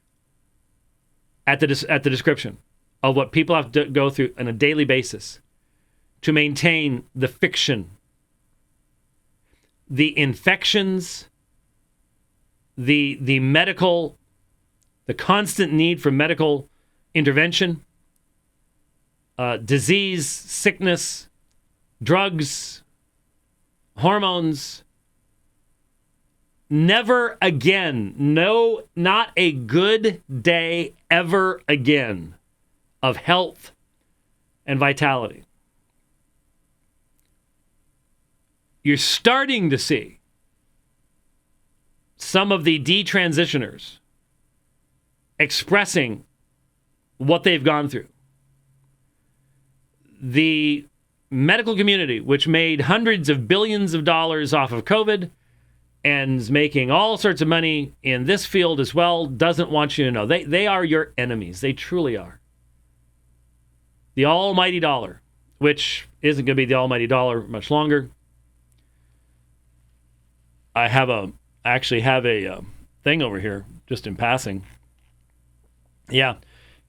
at the description of what people have to go through on a daily basis to maintain the fiction, the infections, the medical, the constant need for medical intervention, disease, sickness, drugs, hormones. Never again, no, not a good day ever again of health and vitality. You're starting to see some of the detransitioners expressing what they've gone through. The medical community, which made hundreds of billions of dollars off of COVID and is making all sorts of money in this field as well, doesn't want you to know. They are your enemies. They truly are. The almighty dollar, which isn't going to be the almighty dollar much longer. I actually have a thing over here, just in passing. Yeah.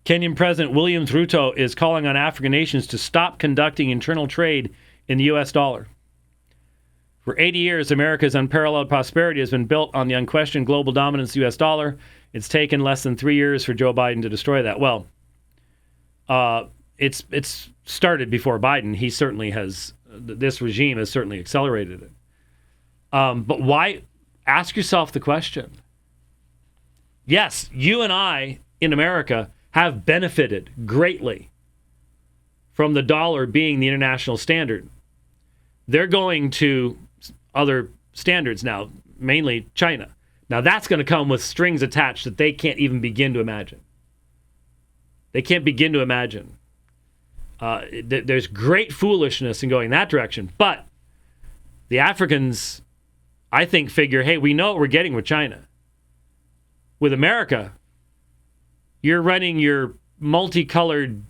Kenyan President William Ruto is calling on African nations to stop conducting internal trade in the U.S. dollar. For 80 years, America's unparalleled prosperity has been built on the unquestioned global dominance of the U.S. dollar. It's taken less than 3 years for Joe Biden to destroy that. Well, it's started before Biden. He certainly has, this regime has certainly accelerated it. But why? Ask yourself the question. Yes, you and I in America have benefited greatly from the dollar being the international standard. They're going to other standards now, mainly China. Now that's going to come with strings attached that they can't even begin to imagine. They can't begin to imagine. There's great foolishness in going that direction, but the Africans, I think, figure, hey, we know what we're getting with China. With America, you're running your multicolored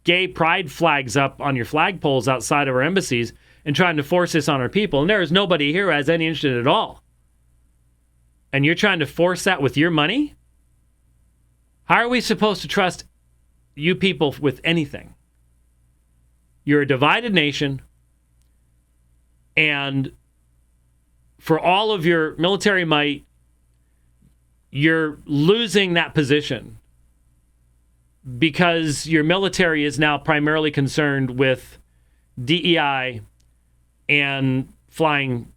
gay pride flags up on your flagpoles outside of our embassies and trying to force this on our people. And there is nobody here who has any interest in it at all. And you're trying to force that with your money? How are we supposed to trust you people with anything? You're a divided nation, and for all of your military might you're losing that position because your military is now primarily concerned with DEI and flying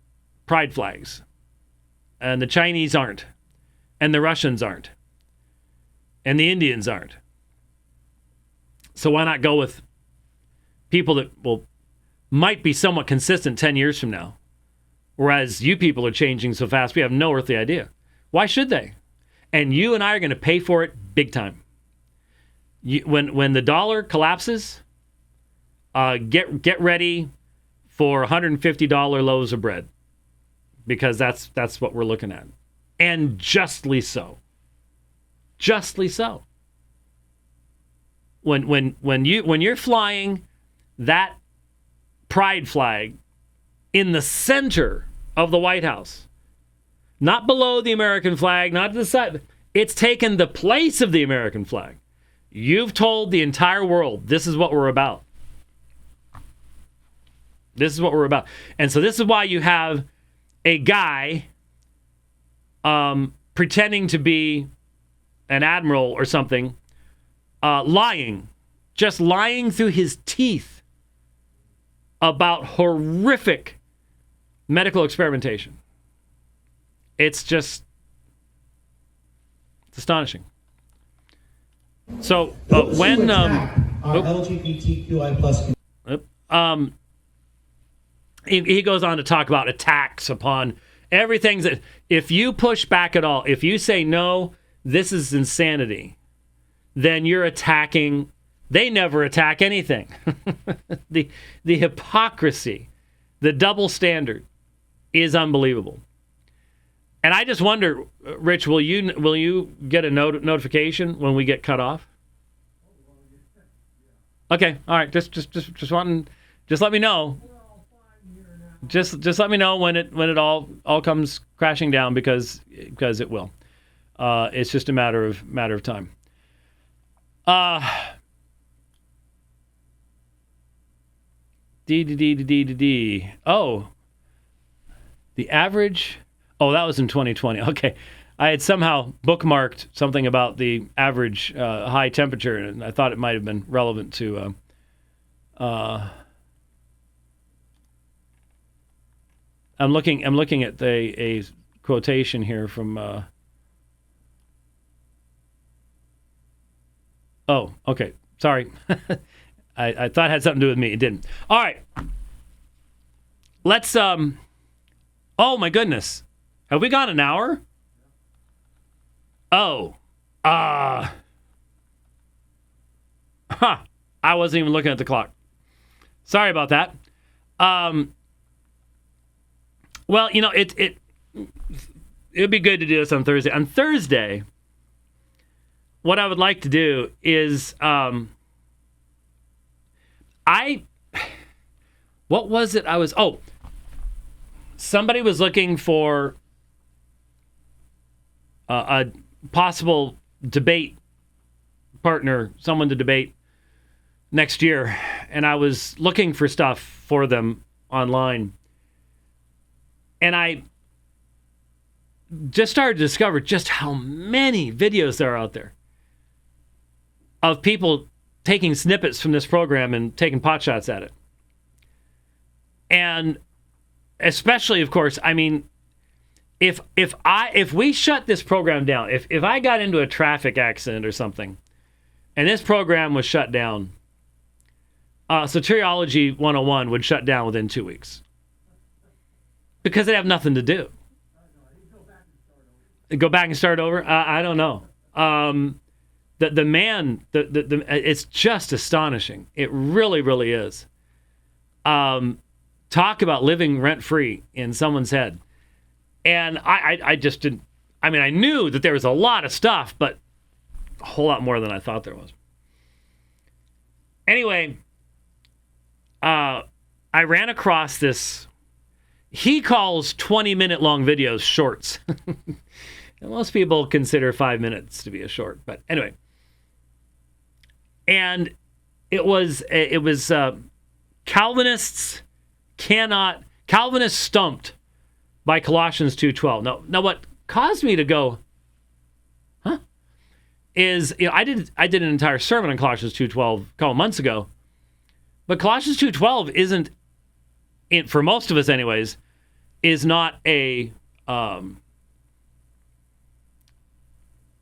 pride flags. And the Chinese aren't. And the Russians aren't. And the Indians aren't. So why not go with people that might be somewhat consistent 10 years from now? Whereas you people are changing so fast, we have no earthly idea. Why should they? And you and I are going to pay for it big time. When the dollar collapses, get ready for $150 loaves of bread, because that's what we're looking at, and justly so. Justly so. When you're flying that pride flag in the center of the White House, not below the American flag, not to the side, it's taken the place of the American flag. You've told the entire world this is what we're about. This is what we're about. And so this is why you have a guy pretending to be an admiral or something, lying, just lying through his teeth about horrific medical experimentation. It's astonishing. So when LGBTQI plus he goes on to talk about attacks upon everything that if you push back at all, if you say no, this is insanity, then you're attacking. They never attack anything. The hypocrisy, the double standard is unbelievable. And I just wonder, Rich, will you get a notification when we get cut off? Okay, all right. Just let me know. Just let me know when it all comes crashing down, because it will. It's just a matter of time. Oh, the average. Oh, that was in 2020. Okay. I had somehow bookmarked something about the average high temperature, and I thought it might have been relevant to I'm looking at a quotation here from oh, okay. Sorry. I thought it had something to do with me. It didn't. All right. Let's oh my goodness. Have we gone an hour? Oh. I wasn't even looking at the clock. Sorry about that. Well, it would be good to do this on Thursday. On Thursday, what I would like to do is what was it? Somebody was looking for a possible debate partner, someone to debate next year, and I was looking for stuff for them online, and I just started to discover just how many videos there are out there of people taking snippets from this program and taking pot shots at it. And especially, of course, I mean, if we shut this program down, if I got into a traffic accident or something, and this program was shut down, Soteriology 101 would shut down within 2 weeks. Because they have nothing to do. Go back and start over? I don't know. The man, it's just astonishing. It really, really is. Talk about living rent-free in someone's head. And I just didn't, I mean, I knew that there was a lot of stuff, but a whole lot more than I thought there was. Anyway, I ran across this, he calls 20-minute long videos shorts. Most people consider 5 minutes to be a short, but anyway. And it was Calvinists stumped by Colossians 2:12. Now what caused me to go, is, I did an entire sermon on Colossians 2:12 a couple months ago, but Colossians 2:12 isn't, for most of us anyways, is not a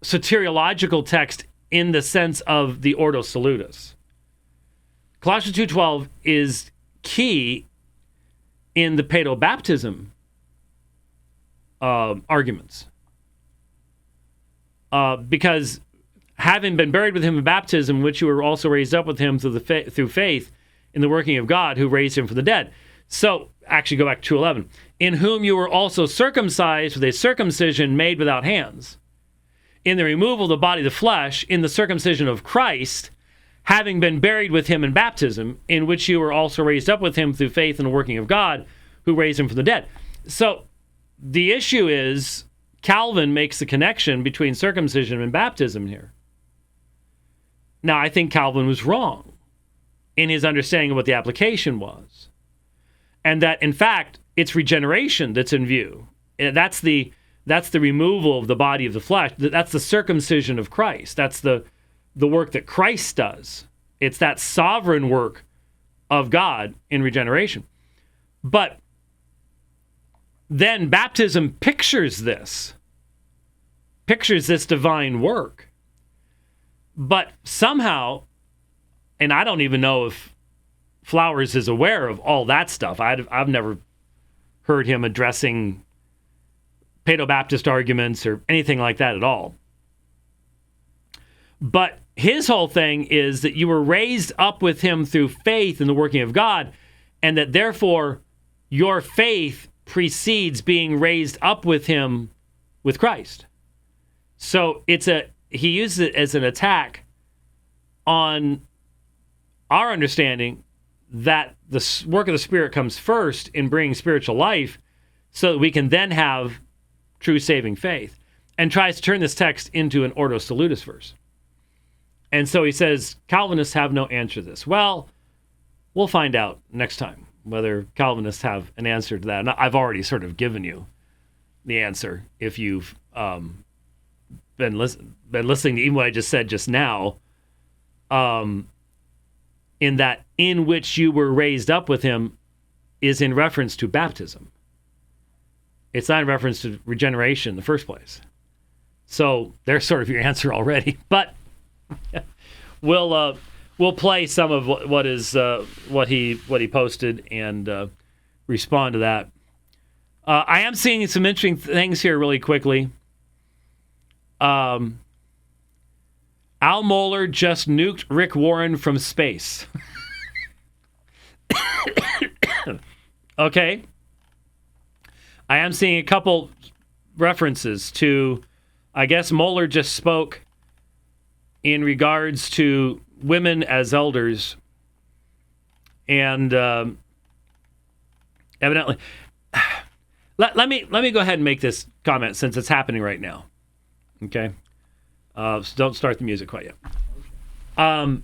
soteriological text in the sense of the Ordo Salutis. Colossians 2:12 is key in the paedobaptism arguments. Because having been buried with him in baptism, which you were also raised up with him through faith in the working of God who raised him from the dead. So, actually go back to 2:11. In whom you were also circumcised with a circumcision made without hands, in the removal of the body of the flesh, in the circumcision of Christ, having been buried with him in baptism, in which you were also raised up with him through faith in the working of God who raised him from the dead. So, the issue is, Calvin makes the connection between circumcision and baptism here. Now, I think Calvin was wrong in his understanding of what the application was. And that, in fact, it's regeneration that's in view. That's the removal of the body of the flesh. That's the circumcision of Christ. That's the work that Christ does. It's that sovereign work of God in regeneration. But then baptism pictures this divine work. But somehow, and I don't even know if Flowers is aware of all that stuff. I've never heard him addressing Paedobaptist arguments or anything like that at all. But his whole thing is that you were raised up with him through faith in the working of God, and that therefore your faith precedes being raised up with him with Christ. So he uses it as an attack on our understanding that the work of the Spirit comes first in bringing spiritual life so that we can then have true saving faith, and tries to turn this text into an Ordo Salutis verse. And so he says, Calvinists have no answer to this. Well, we'll find out next time whether Calvinists have an answer to that. And I've already sort of given you the answer if you've been listening to even what I just said just now, in that in which you were raised up with him is in reference to baptism. It's not in reference to regeneration in the first place. So there's sort of your answer already. But we'll play some of what he posted and respond to that. I am seeing some interesting things here really quickly. Al Mohler just nuked Rick Warren from space. Okay. I am seeing a couple references to, I guess Mohler just spoke in regards to women as elders. And evidently, let me go ahead and make this comment since it's happening right now. Okay? So don't start the music quite yet. I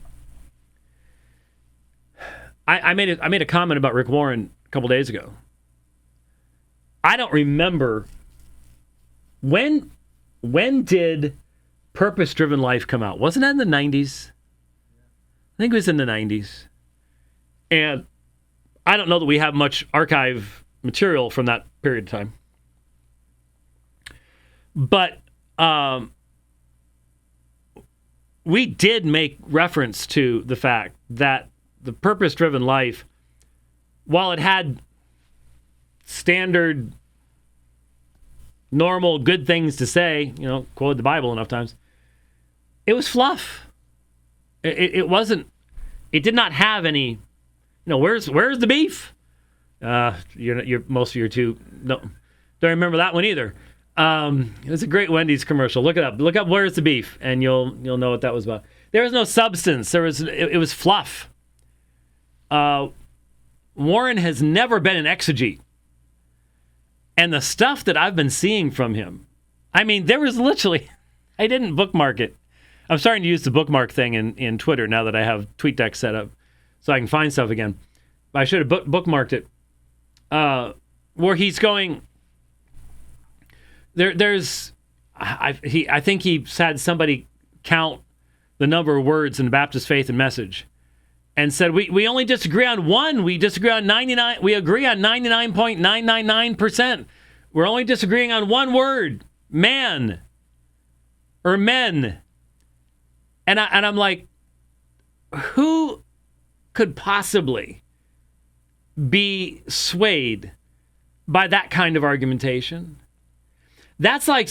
made a comment about Rick Warren a couple days ago. I don't remember when did Purpose-Driven Life come out? Wasn't that in the 90s? I think it was in the 90s. And I don't know that we have much archive material from that period of time. But we did make reference to the fact that the Purpose-Driven Life, while it had standard, normal, good things to say, quoted the Bible enough times, it was fluff. It wasn't, it did not have any, where's the beef? You're most of you too, don't remember that one either. It was a great Wendy's commercial. Look it up. Look up Where's the Beef, and you'll know what that was about. There was no substance. It was fluff. Warren has never been an exegete. And the stuff that I've been seeing from him, I mean, there was literally, I didn't bookmark it. I'm starting to use the bookmark thing in Twitter now that I have TweetDeck set up so I can find stuff again. I should have bookmarked it. Where he's going, I think he had somebody count the number of words in the Baptist Faith and Message, and said we only disagree on one. We disagree on 99. We agree on 99.999%. We're only disagreeing on one word, man or men. And I'm like, who could possibly be swayed by that kind of argumentation? That's like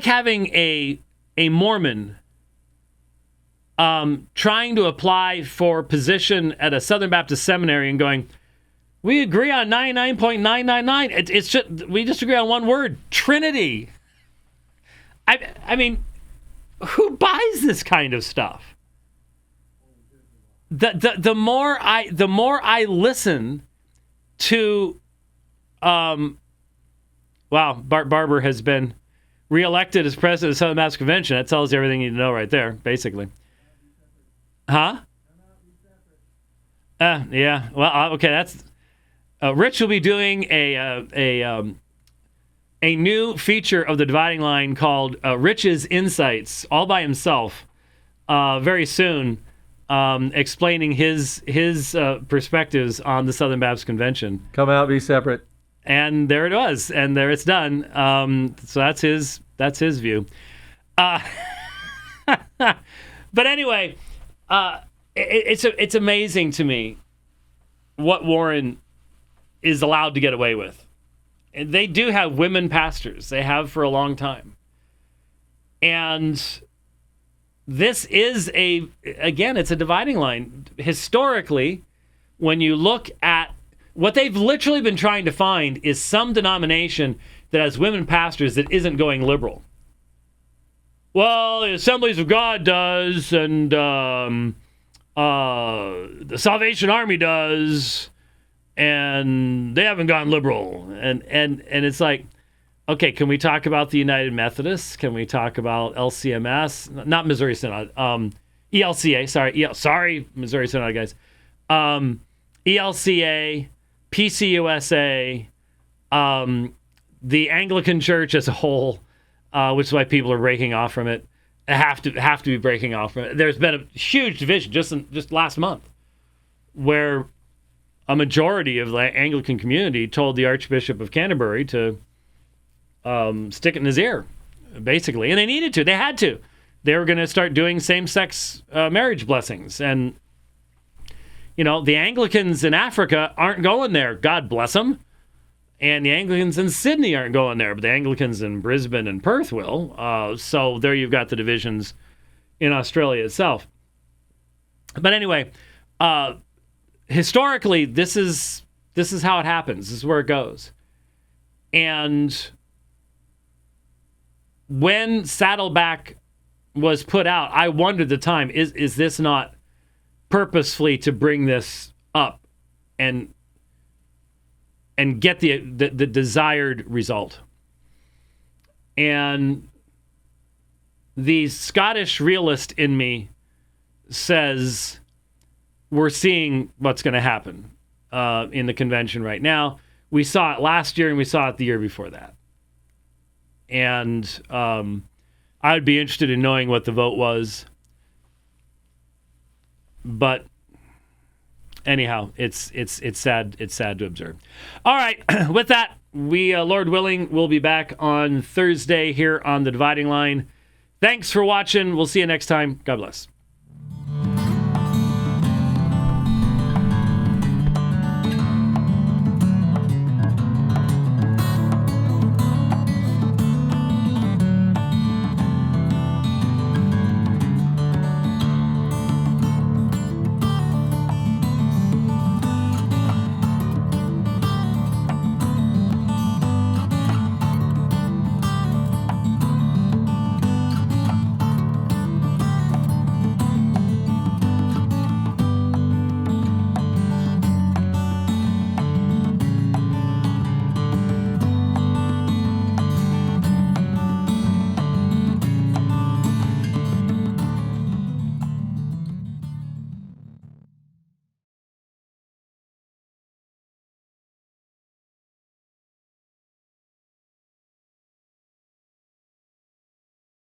having a Mormon trying to apply for position at a Southern Baptist seminary and going, we agree on 99.999. It's just, we disagree on one word, Trinity. I mean, who buys this kind of stuff? The more I listen to, Barber has been reelected as president of the Southern Baptist Convention. That tells you everything you need to know right there, basically. Huh? Yeah. Well, okay. That's Rich will be doing a new feature of the Dividing Line called Rich's Insights, all by himself, very soon, explaining his perspectives on the Southern Baptist Convention. Come out, be separate. And there it was, and there it's done. So that's his view. But anyway, it's amazing to me what Warren is allowed to get away with. And they do have women pastors. They have for a long time. And this is it's a dividing line. Historically, when you look at what they've literally been trying to find is some denomination that has women pastors that isn't going liberal. Well, the Assemblies of God does, and the Salvation Army does, and they haven't gone liberal. And it's like, okay, can we talk about the United Methodists? Can we talk about LCMS? Not Missouri Synod. ELCA, sorry, Missouri Synod, guys. ELCA, PCUSA, the Anglican Church as a whole, which is why people are breaking off from it, have to be breaking off from it. There's been a huge division just last month, where a majority of the Anglican community told the Archbishop of Canterbury to stick it in his ear, basically, and they needed to. They had to. They were going to start doing same-sex marriage blessings, and the Anglicans in Africa aren't going there. God bless them. And the Anglicans in Sydney aren't going there, but the Anglicans in Brisbane and Perth will. So there you've got the divisions in Australia itself. But anyway, historically, this is how it happens. This is where it goes. And when Saddleback was put out, I wondered at the time, is this not purposefully to bring this up and get the desired result? And the Scottish realist in me says we're seeing what's going to happen in the convention right now. We saw it last year and we saw it the year before that. And I would be interested in knowing what the vote was. But anyhow, it's sad. It's sad to observe. All right, with that, we, Lord willing, will be back on Thursday here on The Dividing Line. Thanks for watching. We'll see you next time. God bless.